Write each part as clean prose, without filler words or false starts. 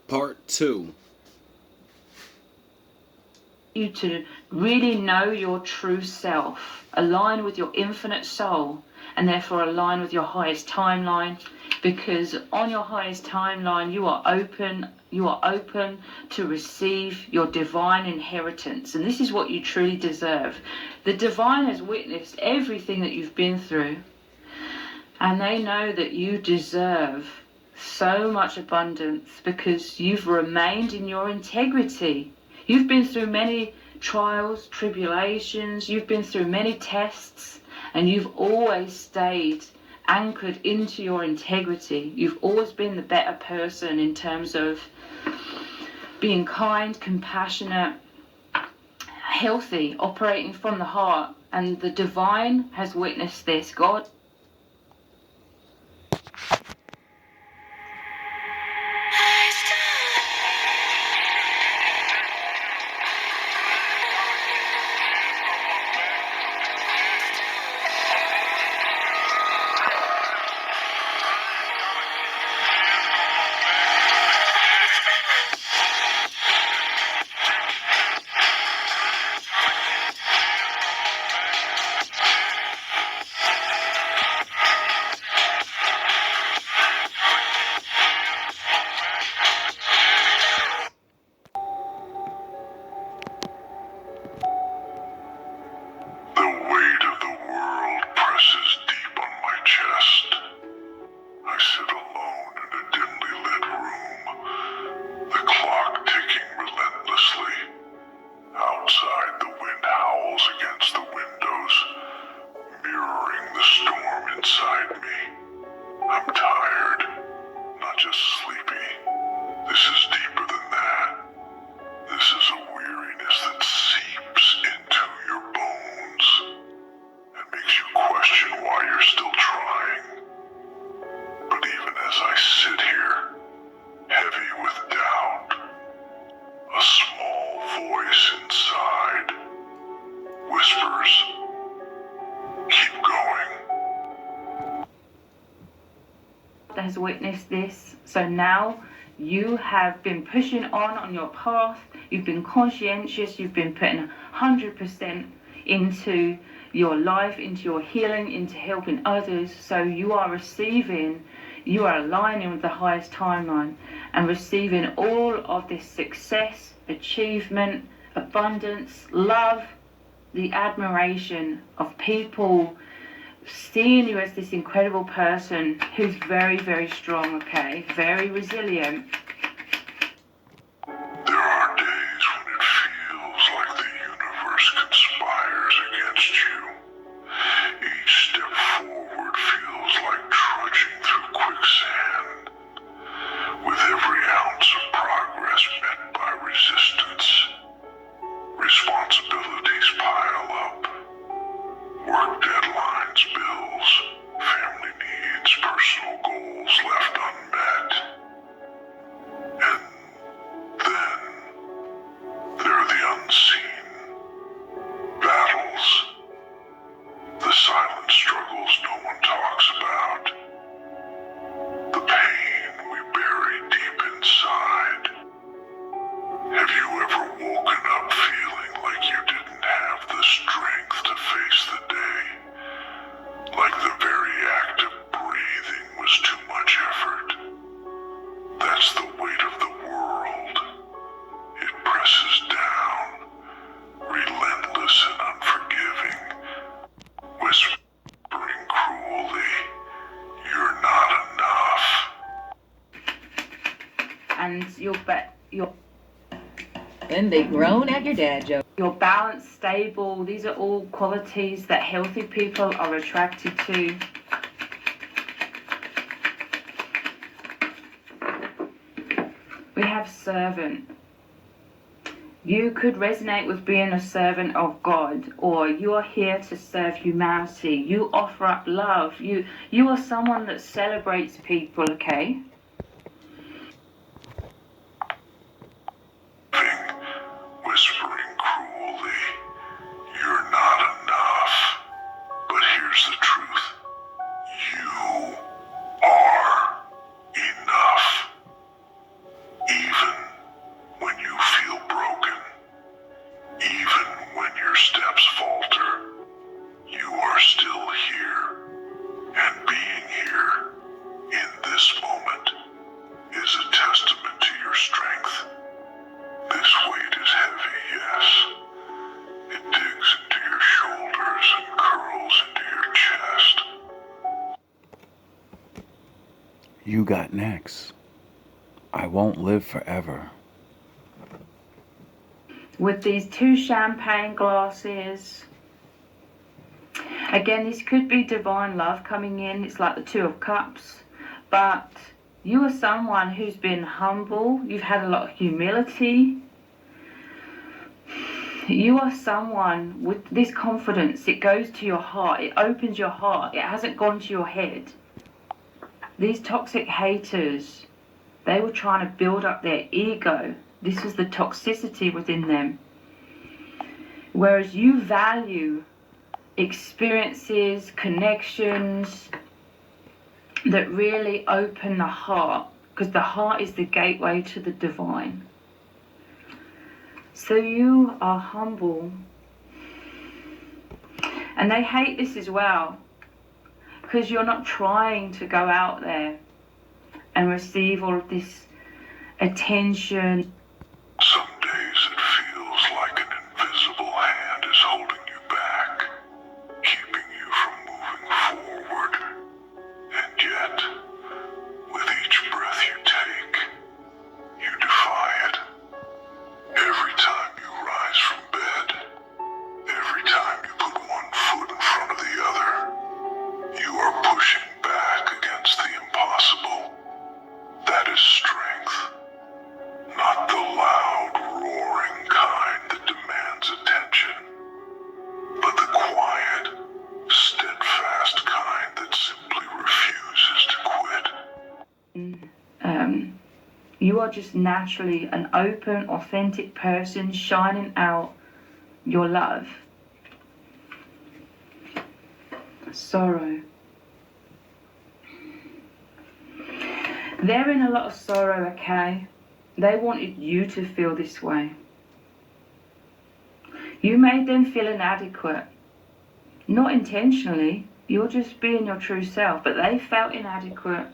Part 2. You to really know your true self, align with your infinite soul, and therefore align with your highest timeline, because on your highest timeline you are open to receive your divine inheritance, and this is what you truly deserve. The divine has witnessed everything that you've been through, and they know that you deserve so much abundance because you've remained in your integrity. You've been through many trials, tribulations, you've been through many tests, and you've always stayed anchored into your integrity. You've always been the better person in terms of being kind, compassionate, healthy, operating from the heart. And the divine has witnessed this. God has witnessed this. So now you have been pushing on your path. You've been conscientious. You've been putting 100% into your life, into your healing, into helping others. So you are receiving, you are aligning with the highest timeline and receiving all of this success, achievement, abundance, love, the admiration of people seeing you as this incredible person who's very, very strong, okay? Very resilient. There are days when it feels like the universe conspires against you. Each step forward feels like trudging through quicksand, with every ounce of progress met by resistance. Responsibilities pile up. Work deadlines, bills, family needs, personal goals left unmet. And then there are the unseen battles, the silent struggles no one talks about, the pain we bury deep inside. Have you ever woken up feeling like you didn't have the strength to face the day? Like the very act of breathing was too much effort? That's the weight of the world. It presses down, relentless and unforgiving, whispering cruelly, "You're not enough." And And they groan at your dad joke. You're balanced, stable. These are all qualities that healthy people are attracted to. We have servant. You could resonate with being a servant of God, or you are here to serve humanity. You offer up love. You are someone that celebrates people, okay? Whispering cruelly, "You're not enough." But here's the truth. You are enough. Even you got next? I won't live forever. With these 2 champagne glasses. Again, this could be divine love coming in. It's like the 2 of Cups. But you are someone who's been humble. You've had a lot of humility. You are someone with this confidence. It goes to your heart. It opens your heart. It hasn't gone to your head. These toxic haters, they were trying to build up their ego. This was the toxicity within them. Whereas you value experiences, connections that really open the heart, because the heart is the gateway to the divine. So you are humble. And they hate this as well, because you're not trying to go out there and receive all of this attention. Some days it feels like an invisible hand is holding you back, keeping you from moving forward. And yet, with each breath you take, you defy it. Every time you rise from bed, every time you put one foot in front of the other, you are pushing back against the impossible. That is strength. Not the loud, roaring kind that demands attention, but the quiet, steadfast kind that simply refuses to quit. You are just naturally an open, authentic person shining out your love. Sorrow. They're in a lot of sorrow, okay? They wanted you to feel this way. You made them feel inadequate. Not intentionally. You're just being your true self, but they felt inadequate.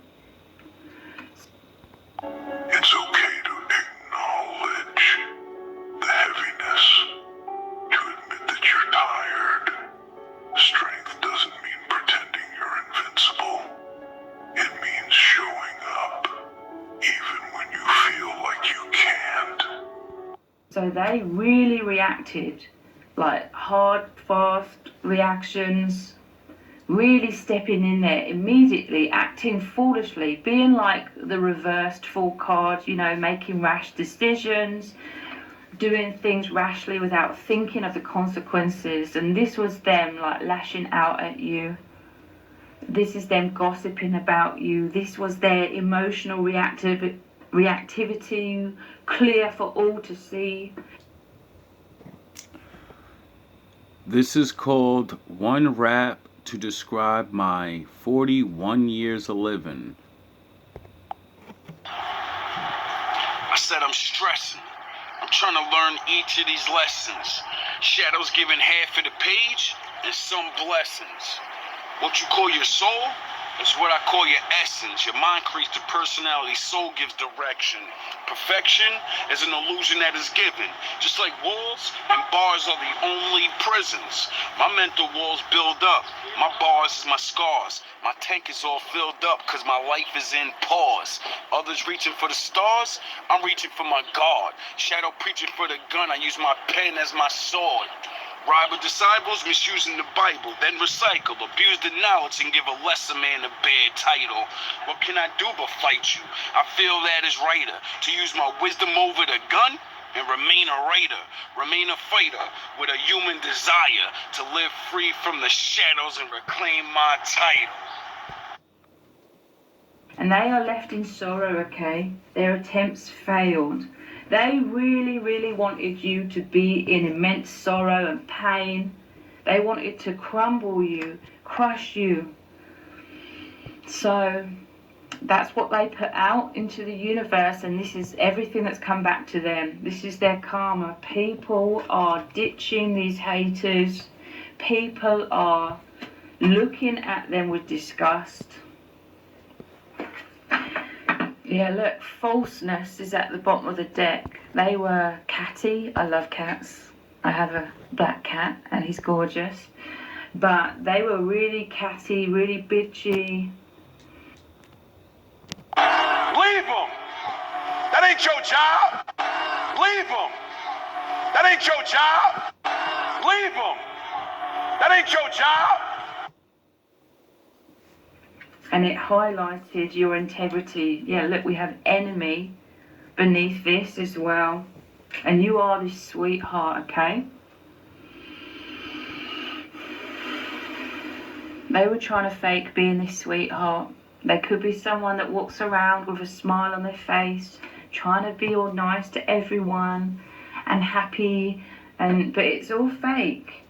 It's okay to acknowledge the heaviness, to admit that you're tired. Strength doesn't mean pretending you're invincible. It means showing up, even when you feel like you can't. So they really reacted, like hard, fast reactions, really stepping in there immediately, acting foolishly, being like the reversed Fool card, you know, making rash decisions, doing things rashly without thinking of the consequences. And this was them like lashing out at you. This is them gossiping about you. This was their emotional reactivity, clear for all to see. This is called One Rap to describe my 41 years of living. I said I'm stressing. I'm trying to learn each of these lessons. Shadow's giving half of the page and some blessings. What you call your soul is what I call your essence. Your mind creates the personality, soul gives direction. Perfection is an illusion that is given. Just like walls and bars are the only prisons. My mental walls build up. My bars is my scars. My tank is all filled up because my life is in pause. Others reaching for the stars, I'm reaching for my God. Shadow preaching for the gun, I use my pen as my sword. Rival disciples misusing the Bible, then recycle, abuse the knowledge and give a lesser man a bad title. What can I do but fight you? I feel that is righter, to use my wisdom over the gun and remain a raider, remain a fighter with a human desire to live free from the shadows and reclaim my title. And they are left in sorrow, okay? Their attempts failed. They really, really wanted you to be in immense sorrow and pain. They wanted to crumble you, crush you. So that's what they put out into the universe, and this is everything that's come back to them. This is their karma. People are ditching these haters. People are looking at them with disgust. Yeah, look, falseness is at the bottom of the deck. They were catty. I love cats. I have a black cat and he's gorgeous. But they were really catty, really bitchy. Leave him. That ain't your job. Leave him. That ain't your job. Leave him. That ain't your job. And it highlighted your integrity. Yeah, look, we have enemy beneath this as well. And you are this sweetheart, okay? They were trying to fake being this sweetheart. They could be someone that walks around with a smile on their face, trying to be all nice to everyone and happy, but it's all fake.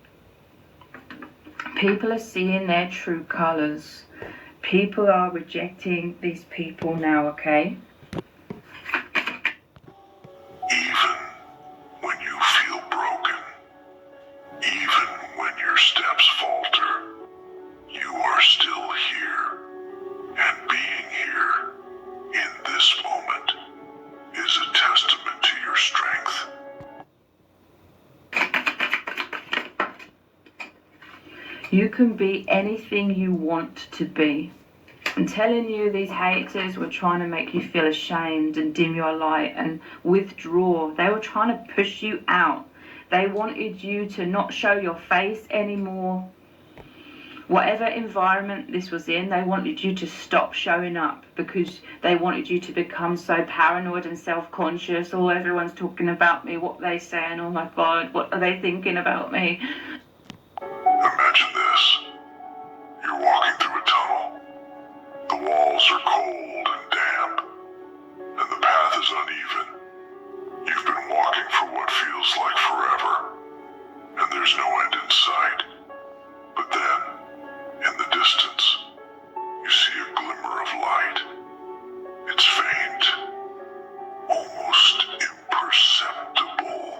People are seeing their true colors. People are rejecting these people now, okay? Even when you feel broken, even when your steps falter, you are still here. And being here in this moment is a testament to your strength. You can be anything you want to be. I'm telling you, these haters were trying to make you feel ashamed and dim your light and withdraw. They were trying to push you out. They wanted you to not show your face anymore. Whatever environment this was in, they wanted you to stop showing up because they wanted you to become so paranoid and self-conscious. Oh, everyone's talking about me. What are they saying? Oh my God, what are they thinking about me? Imagine this. You're walking through a tunnel. The walls are cold and damp, and the path is uneven. You've been walking for what feels like forever, and there's no end in sight. But then, in the distance, you see a glimmer of light. It's faint, almost imperceptible.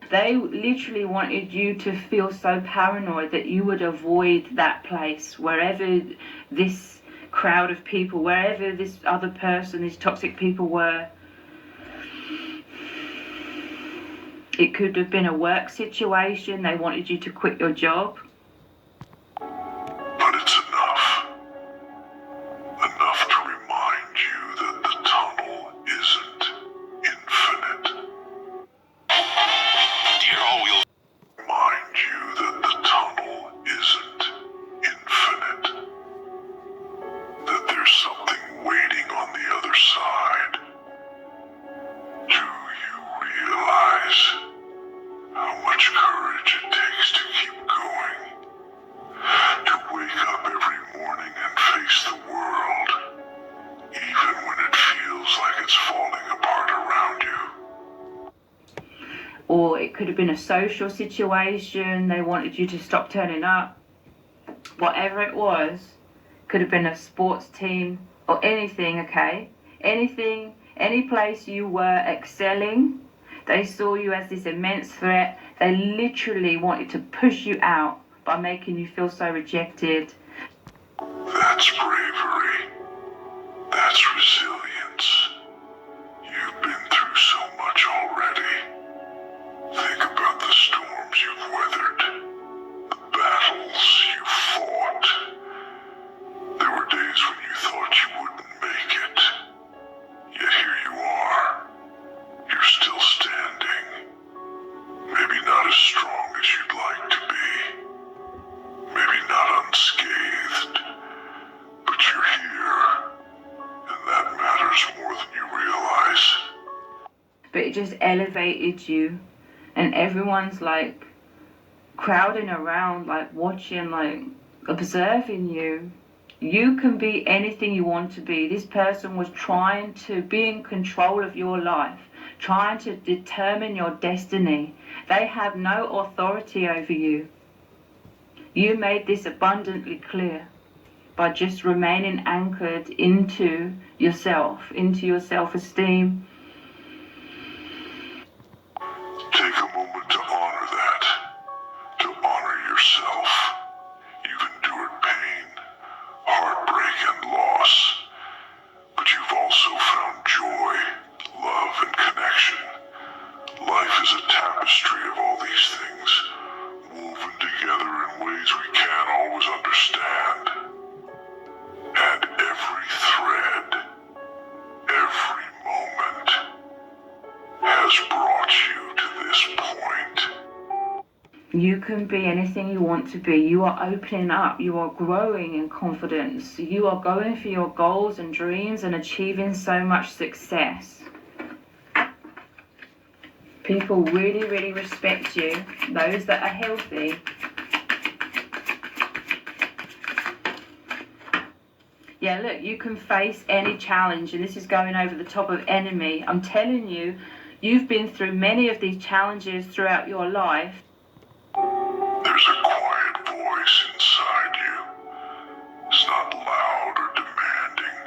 They literally wanted you to feel so paranoid that you would avoid that place, wherever this crowd of people, wherever this other person, these toxic people were. It could have been a work situation. They wanted you to quit your job. But it's enough. Enough to remind you that the tunnel isn't infinite. Dear Oil. Remind you that the tunnel isn't infinite. That there's something waiting on the other side. Do you realize how much courage it takes to keep going? To wake up every morning and face the world, even when it feels like it's falling apart around you. Or it could have been a social situation. They wanted you to stop turning up. Whatever it was, could have been a sports team or anything, okay? Anything, any place you were excelling, they saw you as this immense threat. They literally wanted to push you out by making you feel so rejected. That's bravery. That's resilience. You've been through so much already. Think about the storms you've weathered, the battles you fought. There were days when you thought you wouldn't make it. Yet here you are. You're still standing. Maybe not as strong as you'd like to be. Maybe not unscathed. But you're here. And that matters more than you realize. But it just elevated you. And everyone's like crowding around, like watching, like observing you. You can be anything you want to be. This person was trying to be in control of your life, trying to determine your destiny. They have no authority over you. You made this abundantly clear by just remaining anchored into yourself, into your self-esteem. Take a moment to honor that. To honor yourself. You've endured pain, heartbreak, and loss. But you've also found joy, love, and connection. Life is a tapestry of all these things, woven together in ways we can't always understand. And every thread, You can be anything you want to be. You are opening up. You are growing in confidence. You are going for your goals and dreams and achieving so much success. People really, really respect you. Those that are healthy. Yeah, look, you can face any challenge, and this is going over the top of enemy. I'm telling you, you've been through many of these challenges throughout your life. There's a quiet voice inside you. It's not loud or demanding.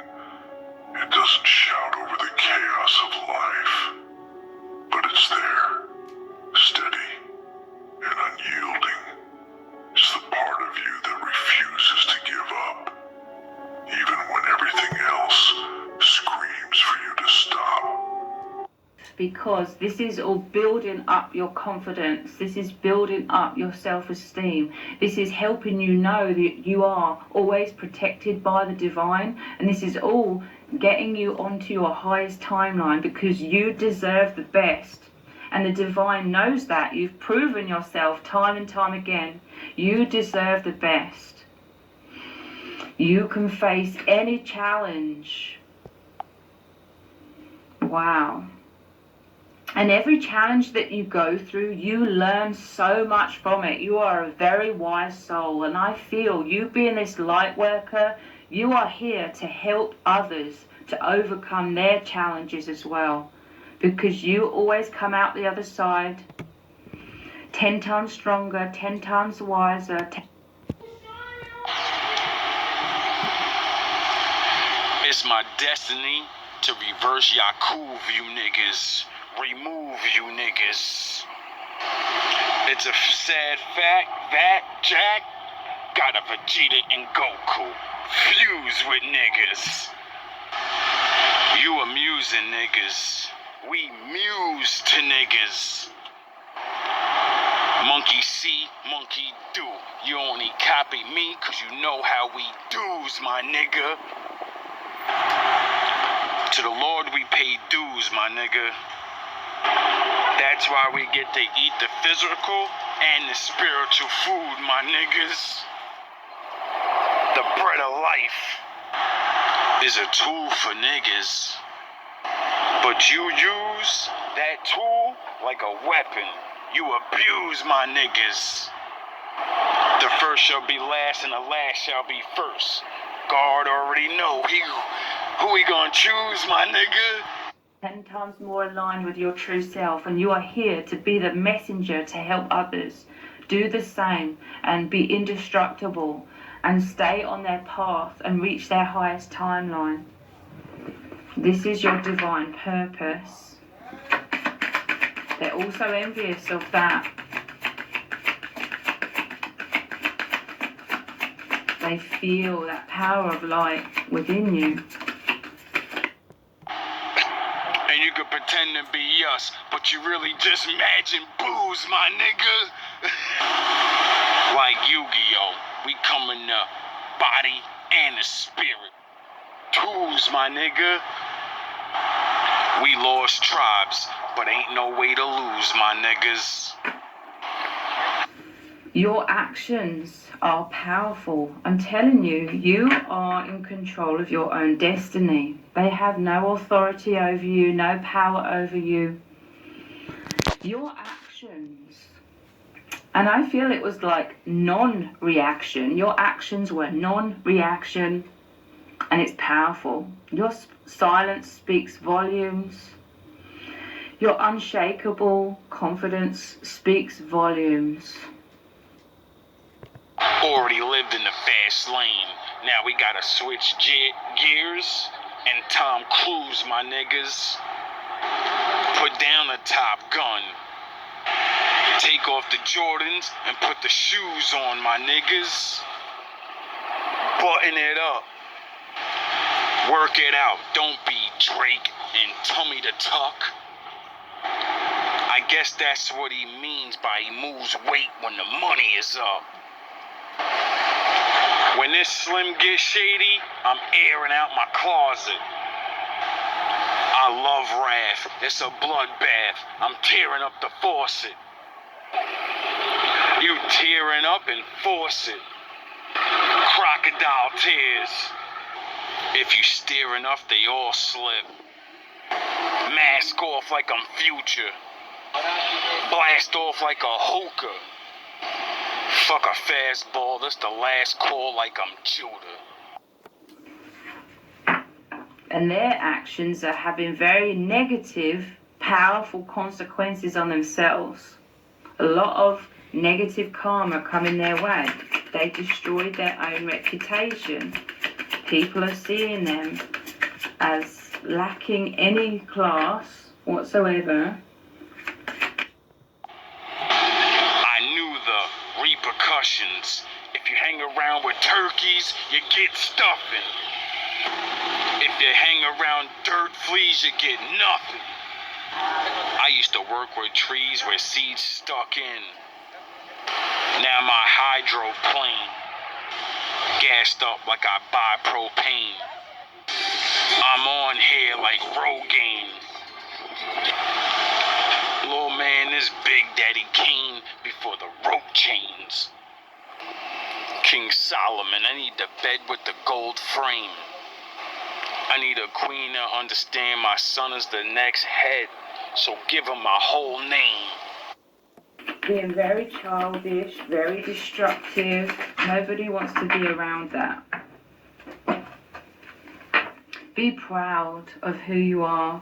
It doesn't shout over the chaos of life. But it's there, steady and unyielding. It's the part of you that refuses to give up, even when everything else screams for you to stop. Because this is all building up your confidence. This is building up your self-esteem. This is helping you know that you are always protected by the divine. And this is all getting you onto your highest timeline because you deserve the best. And the divine knows that. You've proven yourself time and time again. You deserve the best. You can face any challenge. Wow. And every challenge that you go through, you learn so much from it. You are a very wise soul. And I feel you being this light worker, you are here to help others to overcome their challenges as well. Because you always come out the other side 10 times stronger, 10 times wiser. It's my destiny to reverse Yakuv, you niggas. Remove you niggas. It's a sad fact that Jack got a Vegeta and Goku fused with niggas. You amusing niggas. We muse to niggas. Monkey see, monkey do. You only copy me cause you know how we do's, my nigga. To the Lord we pay dues, my nigga. That's why we get to eat the physical and the spiritual food, my niggas. The bread of life is a tool for niggas. But you use that tool like a weapon. You abuse my niggas. The first shall be last and the last shall be first. God already know who he gonna choose, my nigga. 10 times more aligned with your true self, and you are here to be the messenger to help others do the same and be indestructible and stay on their path and reach their highest timeline. This is your divine purpose. They're also envious of that. They feel that power of light within you. And you could pretend to be us, but you really just imagine booze, my nigga. Like Yu-Gi-Oh, we come in the body and the spirit. Tools, my nigga. We lost tribes, but ain't no way to lose, my niggas. Your actions are powerful. I'm telling you, you are in control of your own destiny. They have no authority over you, no power over you. Your actions, and I feel it was like non-reaction. Your actions were non-reaction, and it's powerful. Your silence speaks volumes. Your unshakable confidence speaks volumes. Already lived in the fast lane. Now we gotta switch gears and Tom Cruise, my niggas. Put down the Top Gun. Take off the Jordans and put the shoes on, my niggas. Button it up. Work it out. Don't be Drake and Tummy the Tuck. I guess that's what he means by he moves weight when the money is up. When this slim gets shady, I'm airing out my closet. I love wrath. It's a bloodbath. I'm tearing up the faucet. You tearing up and force it. Crocodile tears. If you stare enough, they all slip. Mask off like I'm Future. Blast off like a hookah. Fuck a fastball, this the last call like I'm Judah. And their actions are having very negative, powerful consequences on themselves. A lot of negative karma coming their way. They destroyed their own reputation. People are seeing them as lacking any class whatsoever. I knew the repercussions. If you hang around with turkeys, you get stuffing. If you hang around dirt fleas, you get nothing. I used to work with trees where seeds stuck in. Now my hydroplane, gassed up like I buy propane. I'm on here like Rogaine. Little man is Big Daddy Kane before the rope chains. King Solomon, I need the bed with the gold frame. I need a queen to understand my son is the next head, so give him my whole name. Being very childish, very destructive. Nobody wants to be around that. Be proud of who you are.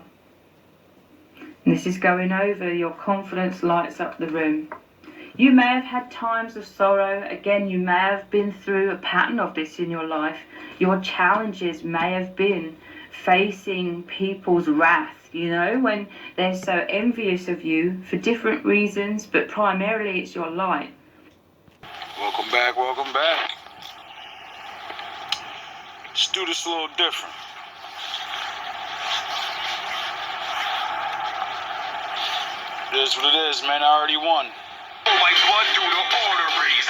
And this is going over. Your confidence lights up the room. You may have had times of sorrow. Again, you may have been through a pattern of this in your life. Your challenges may have been facing people's wrath, you know, when they're so envious of you for different reasons, but primarily it's your light. Welcome back, welcome back. Let's do this a little different. It is what it is, man. I already won. Like blood through the arteries.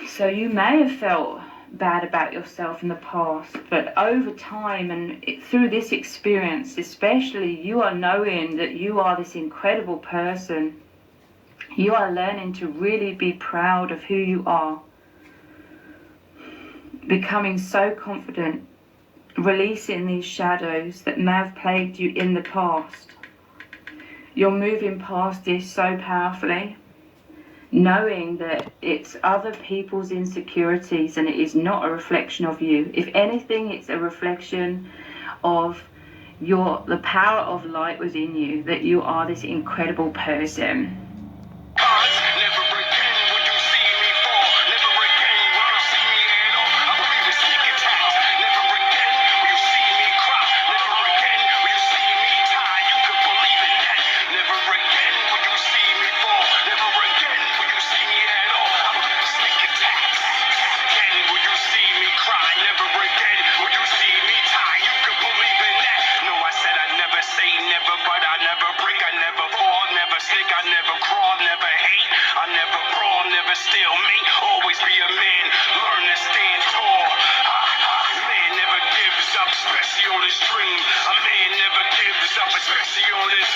So you may have felt bad about yourself in the past, but over time and through this experience especially, you are knowing that you are this incredible person. You are learning to really be proud of who you are, becoming so confident, releasing these shadows that may have plagued you in the past. You're moving past this so powerfully, knowing that it's other people's insecurities and it is not a reflection of you. If anything, it's a reflection of the power of light within you, that you are this incredible person. Especially on this dream, a man never gives up, especially on this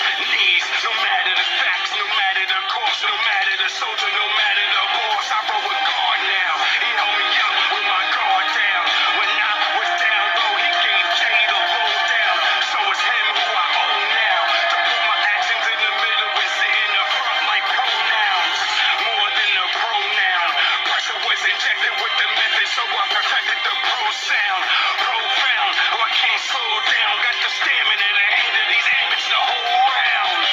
your stamina to handle these amateurs the whole round.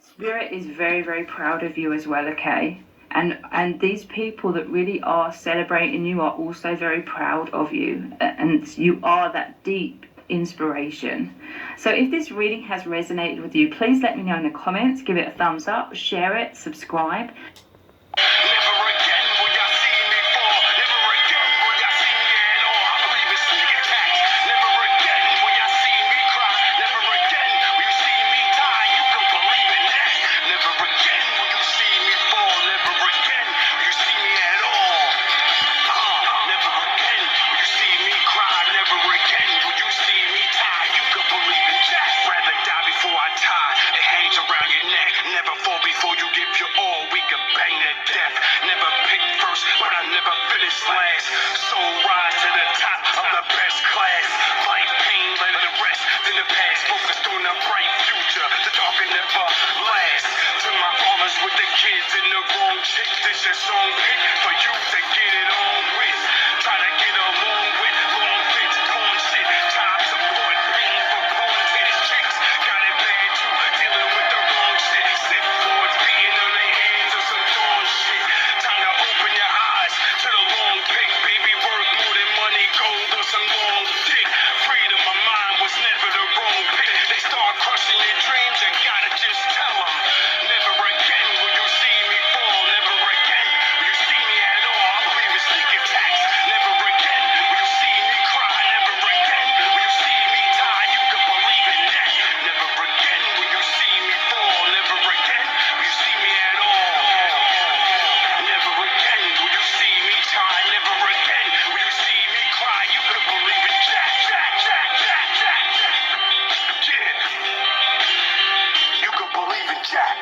Spirit is very, very proud of you as well, okay? And these people that really are celebrating you are also very proud of you, and you are that deep inspiration. So if this reading has resonated with you, please let me know in the comments, give it a thumbs up, share it, subscribe. Never again will y'all see me fall. Never again will y'all see me at all. I believe in sneak attacks. Never again will y'all see me cry. Never again will you see me die. You can believe in that. Never again will you see me fall. Never again will you see me at all. Never again will you see me cry. Never again will you see me die. You can believe in that. Rather die before I tie. It hangs around your neck. Never fall before you give your all. We can bang to death. Never pick first, but I never finish last. So rise to the top of the best class. Life pain, let the rest in the past. Focused on the bright future. The dark will never last. To my fathers with the kids in the wrong chick. This is song pick for you to get it on with. Try to get along with long fits, porn shit. Time support, pain for porn titties chicks. Got it bad too, dealing with the wrong shit. Sick boards beating on their hands or some dawn shit. Time to open your eyes to the long pick. Baby, worth more than money, gold, or some long dick. Freedom of mind was never the wrong pick. They start crushing your dreams, you gotta just tell them. Never again will you see me fall. Never again will you see me at all. I believe in sneak attacks. Never again will you see me cry. Never again will you see me die. You can believe in that. Never again will you see me fall. Never again will you see me at all. Never again will you see me die. Never again will you see me cry. You can believe in Jack. Yeah. You can believe in Jack.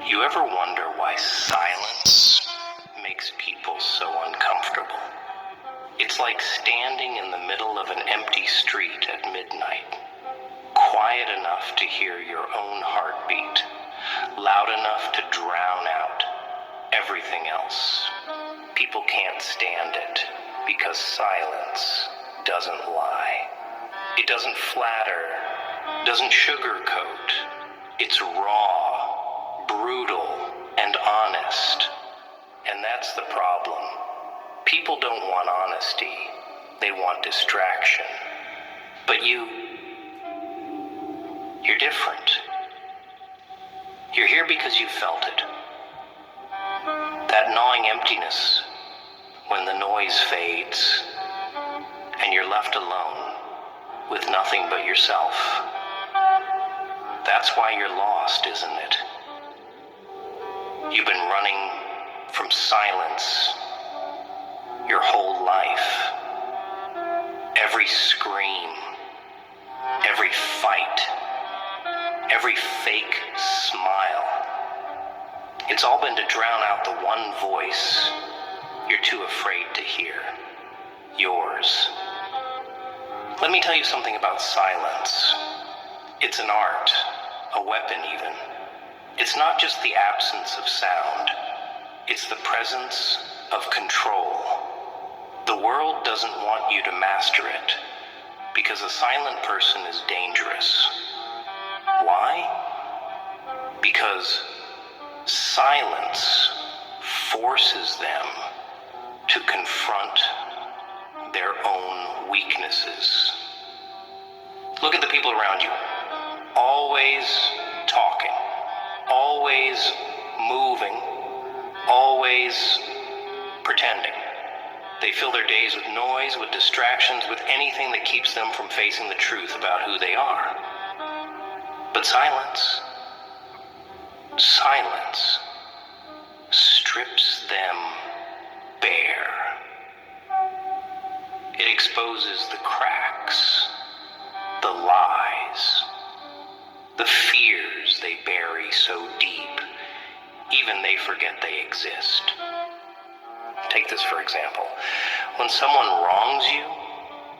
You ever wonder why silence makes people so uncomfortable? It's like standing in the middle of an empty street at midnight, quiet enough to hear your own heartbeat, loud enough to drown out everything else. People can't stand it because silence doesn't lie. It doesn't flatter, doesn't sugarcoat. It's raw, brutal, and honest. And that's the problem. People don't want honesty. They want distraction. But you're different. You're here because you felt it. That gnawing emptiness when the noise fades and you're left alone with nothing but yourself. That's why you're lost, isn't it? You've been running from silence your whole life. Every scream, every fight, every fake smile. It's all been to drown out the one voice you're too afraid to hear. Yours. Let me tell you something about silence. It's an art, a weapon even. It's not just the absence of sound. It's the presence of control. The world doesn't want you to master it because a silent person is dangerous. Why? Because silence forces them to confront their own weaknesses. Look at the people around you. Always talking, always moving, always pretending. They fill their days with noise, with distractions, with anything that keeps them from facing the truth about who they are. But silence strips them bare. It exposes the cracks, the lies, the fears they bury so deep, even they forget they exist. Take this for example. When someone wrongs you,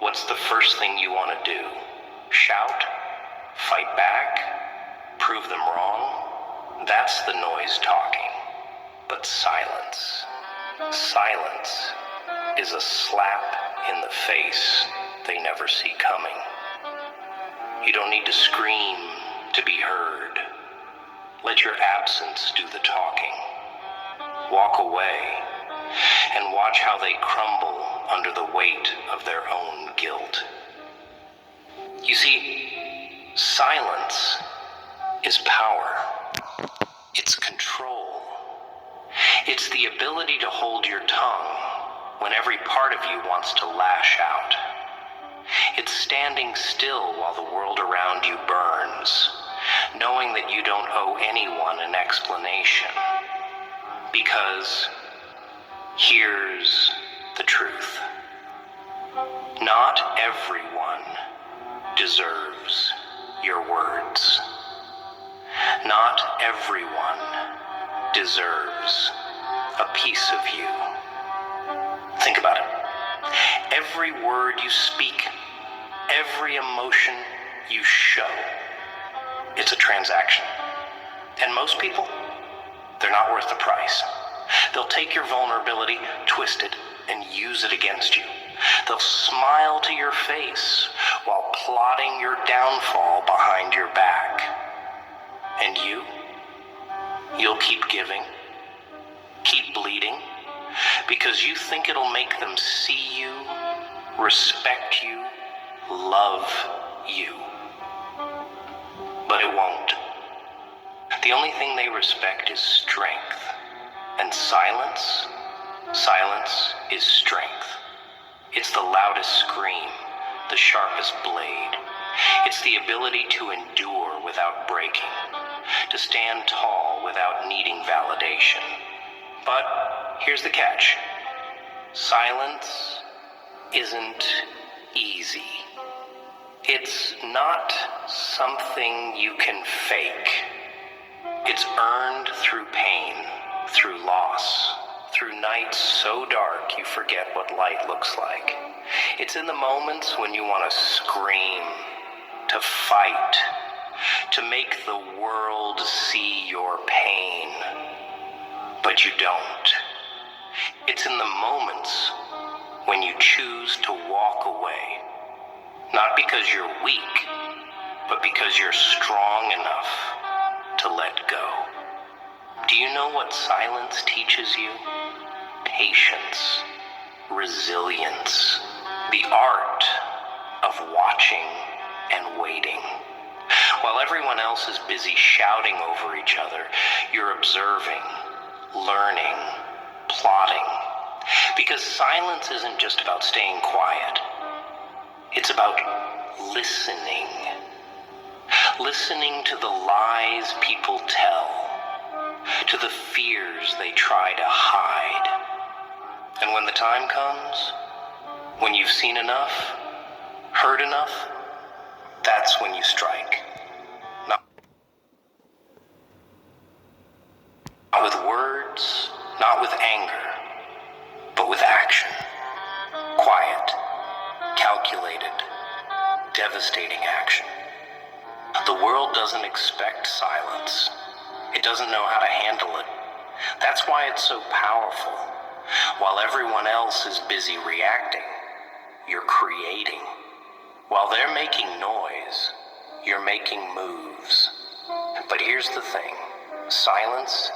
what's the first thing you want to do? Shout? Fight back? Prove them wrong? That's the noise talking. But silence is a slap in the face they never see coming. You don't need to scream to be heard. Let your absence do the talking. Walk away and watch how they crumble under the weight of their own guilt. You see, silence is power. It's control. It's the ability to hold your tongue when every part of you wants to lash out. It's standing still while the world around you burns, knowing that you don't owe anyone an explanation. Because here's the truth. Not everyone deserves your words. Not everyone deserves a piece of you. Think about it. Every word you speak, every emotion you show, it's a transaction. And most people, they're not worth the price. They'll take your vulnerability, twist it, and use it against you. They'll smile to your face while plotting your downfall behind your back. And you'll keep giving, keep bleeding, because you think it'll make them see you, respect you, love you. But it won't. The only thing they respect is strength. And silence is strength. It's the loudest scream, the sharpest blade. It's the ability to endure without breaking, to stand tall without needing validation. But here's the catch. Silence isn't easy. It's not something you can fake. It's earned through pain, through loss, through nights so dark you forget what light looks like. It's in the moments when you want to scream, to fight, to make the world see your pain. But you don't. It's in the moments when you choose to walk away. Not because you're weak, but because you're strong enough to let go. Do you know what silence teaches you? Patience, resilience, the art of watching and waiting. While everyone else is busy shouting over each other, you're observing, learning, plotting. Because silence isn't just about staying quiet. It's about listening. Listening to the lies people tell, to the fears they try to hide. And when the time comes, when you've seen enough, heard enough, that's when you strike. Not with words, not with anger, but with action. Quiet, calculated, devastating action. The world doesn't expect silence. It doesn't know how to handle it. That's why it's so powerful. While everyone else is busy reacting, you're creating. While they're making noise, you're making moves. But here's the thing. Silence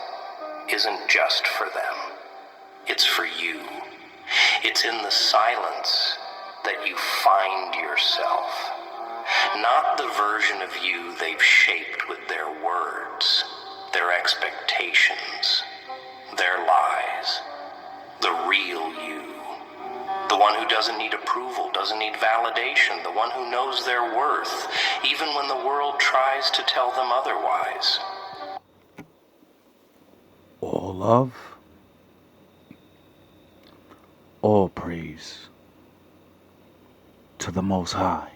isn't just for them. It's for you. It's in the silence that you find yourself. Not the version of you they've shaped with their words, their expectations, their lies. The real you. The one who doesn't need approval, doesn't need validation. The one who knows their worth, even when the world tries to tell them otherwise. All love, all praise to the Most High.